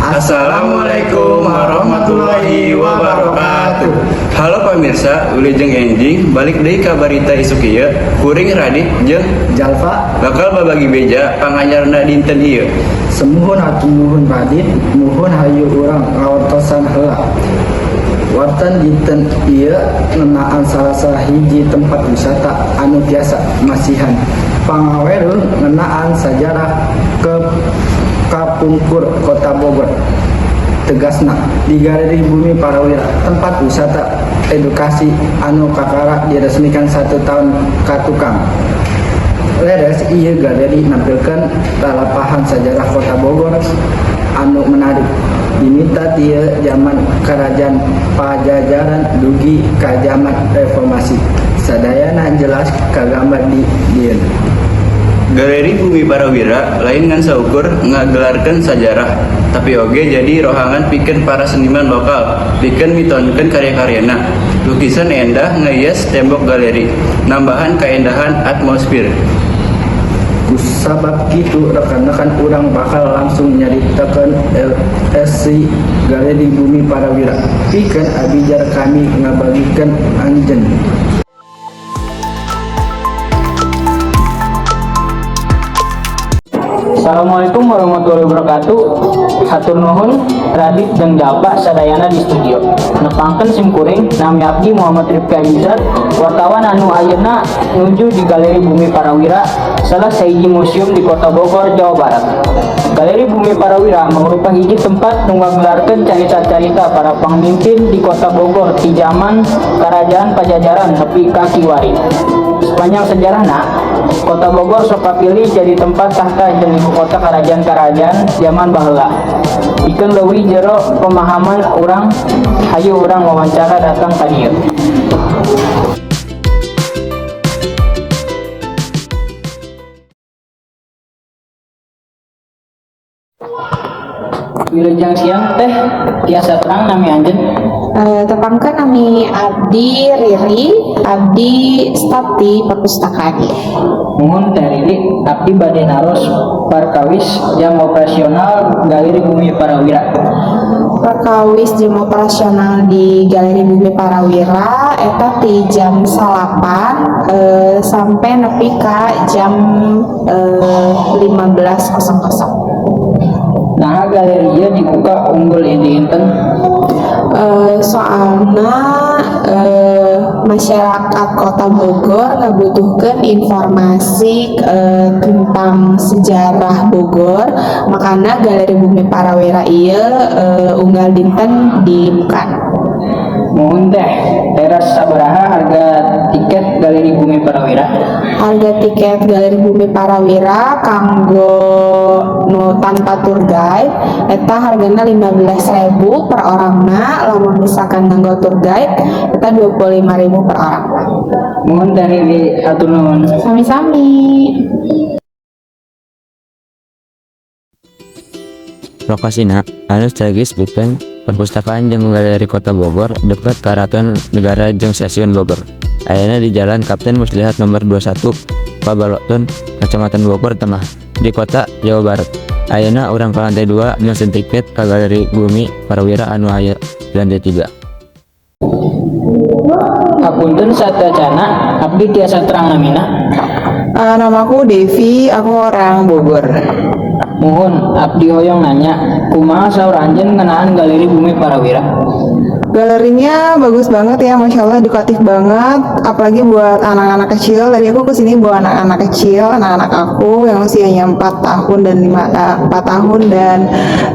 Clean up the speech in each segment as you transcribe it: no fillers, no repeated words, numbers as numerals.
Assalamualaikum warahmatullahi wabarakatuh. Halo pemirsa, Wilujeng Enjing balik deui ka barita isuk ieu. Kuring Radit jeung Jalfa bakal babagi beja pangajarna dinten ieu. semuhun atuh muhun Radit, muhun hayu urang ngawartosan heula. Wartan dinten ieu ngeunaan salah hiji tempat wisata anu tiasa masihan. Pangawereun ngeunaan sajarah ke Kapungkur Kota Bogor. Tegasna di Galeri Bumi Parawira, tempat wisata edukasi anu kakara diresmikan 1 tahun ka tukang. Leres ieu galeri nampilkeun lalapahan sajarah Kota Bogor anu menarik. Dimita ieu zaman Kerajaan Pajajaran dugi ka zaman Reformasi. Sadayana jelas kagambar di dieu. Galeri Bumi Parawira lain ngan saukur ngagelarkeun sajarah, tapi oge jadi rohangan pikeun para seniman lokal, pikeun mitonkeun karya-karyana. Lukisan endah nghias tembok galeri, nambahan kaendahan atmosfer. Kusabab kitu rekan-rekan urang bakal langsung nyaritakeun LSC Galeri Bumi Parawira. Pikeun abijar kami ngabagikeun anjeun. Assalamualaikum warahmatullahi wabarakatuh. Hatur nuhun Radit jeung Jalpa sadayana di studio. Nepangkeun sim kuring nami abdi Muhammad Rifki Alizar, wartawan anu ayeuna nuju di Galeri Bumi Parawira, salah sahiji museum di Kota Bogor, Jawa Barat. Galeri Bumi Parawira mangrupa hiji tempat nu ngagelarkeun carita-carita para pamimpin di Kota Bogor di zaman Kerajaan Pajajaran nepi ka Kiwari. Sepanjang sejarahna, Kota Bogor sok kapilih jadi tempat tahta jeung ibu kota kerajaan-kerajaan zaman baheula. Pikeun leuwih jero pemahaman urang, hayu urang wawancara datang ka dieu. Wilujeng siang teh tiasa terang nami anjeun. Tepangkan nami Abdi Riri, Abdi staf di perpustakaan. Nuhun Teh Riri, abdi bade naros perkawis jam operasional Galeri Bumi Parawira. Perkawis jam operasional di Galeri Bumi Parawira eta di jam 8 sampai nepi ka jam 15.00. Nah, galeri ieu dibuka unggul dinten Soalnya masyarakat Kota Bogor ngebutuhkan informasi tentang sejarah Bogor, makanya Galeri Bumi Parawira ieu unggal dinten dibuka. Mohon teh teras sabaraha harga tiket Galeri Bumi Parawira? Harga tiket Galeri Bumi Parawira kanggo nu tanpa tour guide eta hargana 15.000 per orangna, lamun misalkan nganggo tour guide eta 25.000 per orang. Mohon teh Riri hatur nuhun. Sami-sami. Lokasina anu strategis Bupeng Perpustakaan jeung Galeri Kota Bogor dekat Karaton Negara jeung Stasiun Bogor. Ayeuna di Jalan Kapten Muslihat nomor 21 Pabaloton, Kecamatan Bogor Tengah, di Kota Jawa Barat. Ayeuna urang ka lantai 2 nyosen tiket ka Galeri Bumi Parawira anu aya di lantai 3. Hapunten sateuacanna, abdi tiasa terang namina. Namaku Devi, aku orang Bogor. Muhun abdi hoyong nanya, kumaha saur anjeun ngeunaan Galeri Bumi Parawira? Galerinya bagus banget ya, Masya Allah, edukatif banget. Apalagi buat anak-anak kecil. Tadi aku kesini bawa anak-anak kecil, anak-anak aku yang usianya 4 tahun dan 4 tahun dan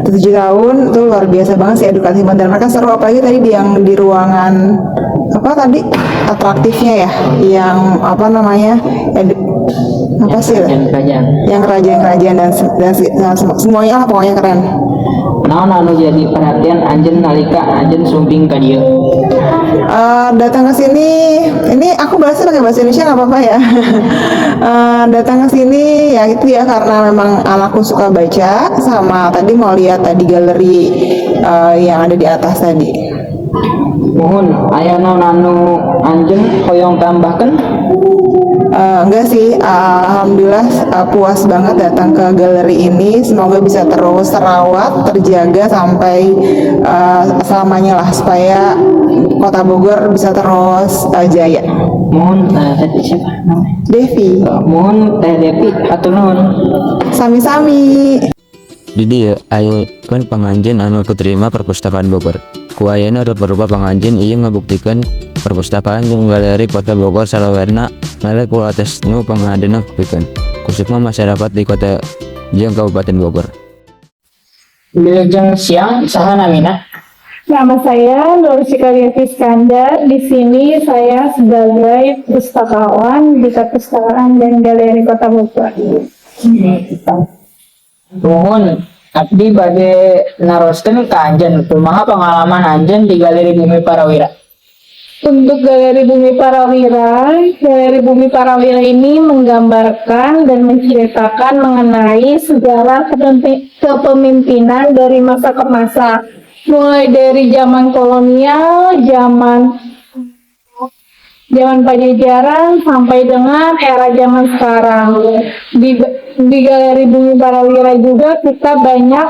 7 tahun. Itu luar biasa banget sih edukatif banget. Dan mereka seru, apalagi tadi di ruangan apa tadi atraktifnya ya, yang apa namanya apa sih yang kerajaan dan semuanya lah, pokoknya keren. Naon anu jadi perhatian anjeun nalika anjeun sumping ka dieu? Datang ke sini, ini aku bahasnya pakai bahasa Indonesia nggak apa-apa ya. Datang ke sini ya itu ya karena memang anakku suka baca, sama tadi mau lihat tadi galeri yang ada di atas tadi. Mohon aya naon anu anjeun hoyong tambahkeun? Enggak sih, alhamdulillah puas banget datang ke galeri ini. Semoga bisa terus terawat, terjaga sampai selamanya lah, supaya Kota Bogor bisa terus jaya. Mohon tadi siapa namanya? Devi, Mohon Teh Devi hatur nuhun. sami-sami. Di dieu aya kan panganjen anu keterima perpustakaan Bogor. Ku ayeuna rupa-rupa panganjen ieu ngabuktikeun perpustakaan jeung galeri Kota Bogor salawerna melek kualitas nu pangadena pikeun khususnya masyarakat di kota jeung Kabupaten Bogor. Wilujeng siang saha namina? Nama saya Nur Cikariati Iskandar. Di sini saya sebagai pustakawan di Perpustakaan dan Galeri Kota Bogor. Nuhun, abdi bade naroskeun ka Anjen kumaha pengalaman Anjen di Galeri Bumi Parawira. Untuk Galeri Bumi Parawira ini menggambarkan dan menceritakan mengenai sejarah kepemimpinan dari masa ke masa. Mulai dari zaman kolonial, zaman Pajajaran sampai dengan era zaman sekarang. Di Galeri Bumi Parawira juga kita banyak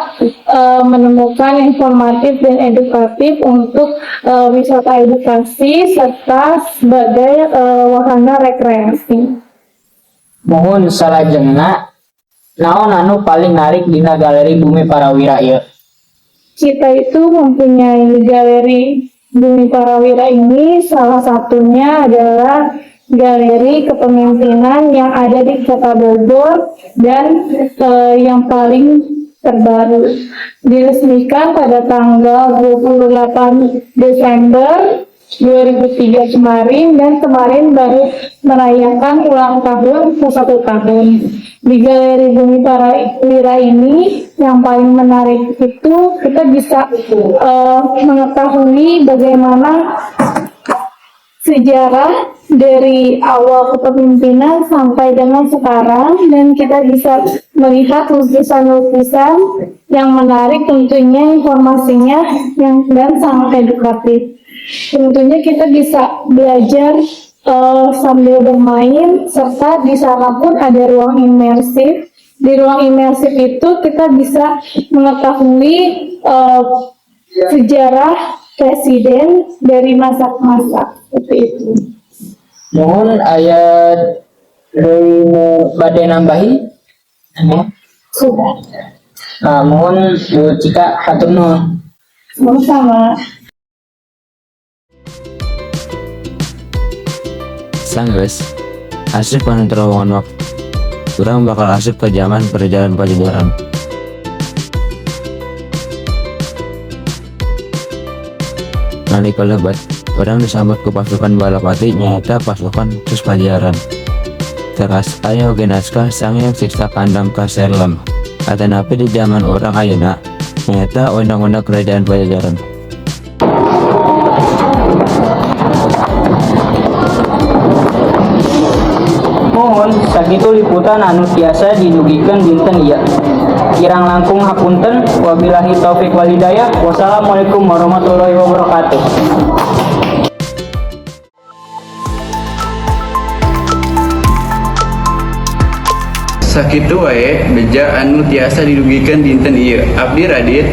menemukan informatif dan edukatif untuk wisata edukasi serta sebagai wahana rekreasi. Mohon salajengna naon anu paling narik dina Galeri Bumi Parawira ieu? Kita itu mempunyai Galeri Bumi Parawira ini, salah satunya adalah galeri kepemimpinan yang ada di Kota Bogor dan yang paling terbaru diresmikan pada tanggal 28 Desember 2003 kemarin, dan kemarin baru merayakan ulang tahun ke 1 tahun. Di Galeri Bumi Parawira ini yang paling menarik itu kita bisa mengetahui bagaimana sejarah dari awal kepemimpinan sampai dengan sekarang, dan kita bisa melihat lukisan-lukisan yang menarik, tentunya informasinya dan sangat edukatif. Tentunya kita bisa belajar sambil bermain, serta di sana pun ada ruang imersif. Di ruang imersif itu kita bisa mengetahui sejarah presiden dari masa ke masa, seperti itu. Mohon aya deui nu bade nambahi? Sudah. Mohon Bu Cika hatur nuhun. Sama-sama. Sanggeus asik pan terowongan waktu. Urang bakal asik ke zaman perjalanan Pajajaran. Nalika lebat, orang disambut ke pasukan Balapati nyata pasukan Sus Pajajaran. Teras aya oge naskah Sangyang Siksa Kandam Kaserlem. Atanapi di zaman orang ayeuna nyata undang-undang kerajaan Pajajaran. Mohon sakitu liputan anu tiasa didugikeun dinten ieu. Kirang langkung hapunten, wabillahi taufik wal hidayah. Wassalamualaikum warahmatullahi wabarakatuh. Sakitu wae beja anu tiasa dirugikan dinten ieu. Abdi Radit,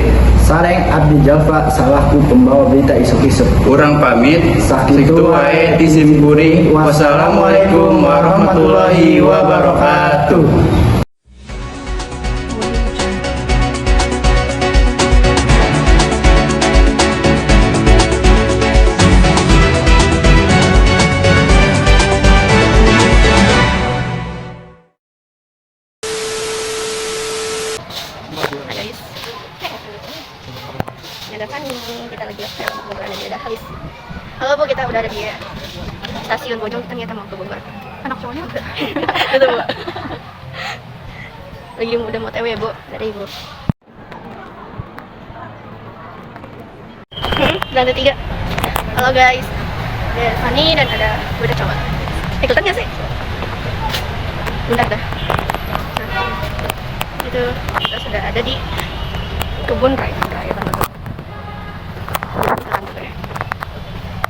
Sareng Abdi Jalfa salahku pembawa berita isuk-isuk. urang pamit. Sakitu wae tisimpuri. Wassalamualaikum warahmatullahi wabarakatuh. Kan kita lagi ada di udah habis. Halo Bu, kita udah ada di stasiun Bojong, ternyata mau ke Bogor. Anak cowoknya udah. Gitu Bu. Lagi udah mau TW Bu, dari Ibu. Lantai 3. Halo guys. Ada Fanny dan ada Bunda coba. Ikutan gak sih? Bentar dah. Itu kita sudah ada di kebun raya Bogor.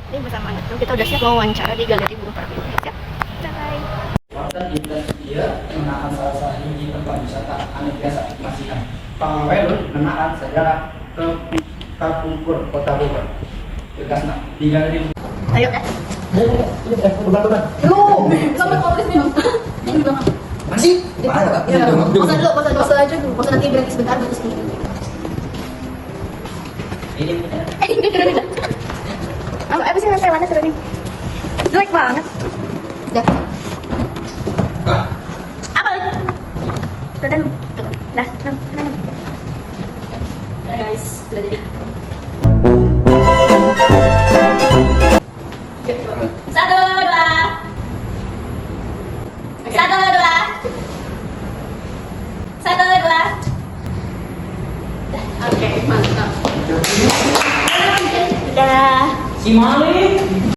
Ini bersama kita udah siap mau wawancara di Galeri Bumi Parawira. Siap? Bye. Dinten ieu ngenaan salah hiji tempat wisata anu biasa masihan. Pangawelun ngenaan sejarah ke Kapungkur Kota Bogor. Tegasna di galeri. Ayo kan? Lu, sama kompres minum. Ini belum. Masih? Ya, pause aja dulu. Pause nanti berhenti sebentar terus nih. Ini keren enggak? Apa sih hewannya seru nih? Jelek banget. Udah. Apa? Udah. Nah, guys, sudah jadi. Satu, dua. Satu, dua. Satu, dua. Oke, mantap. Udah. Si Malik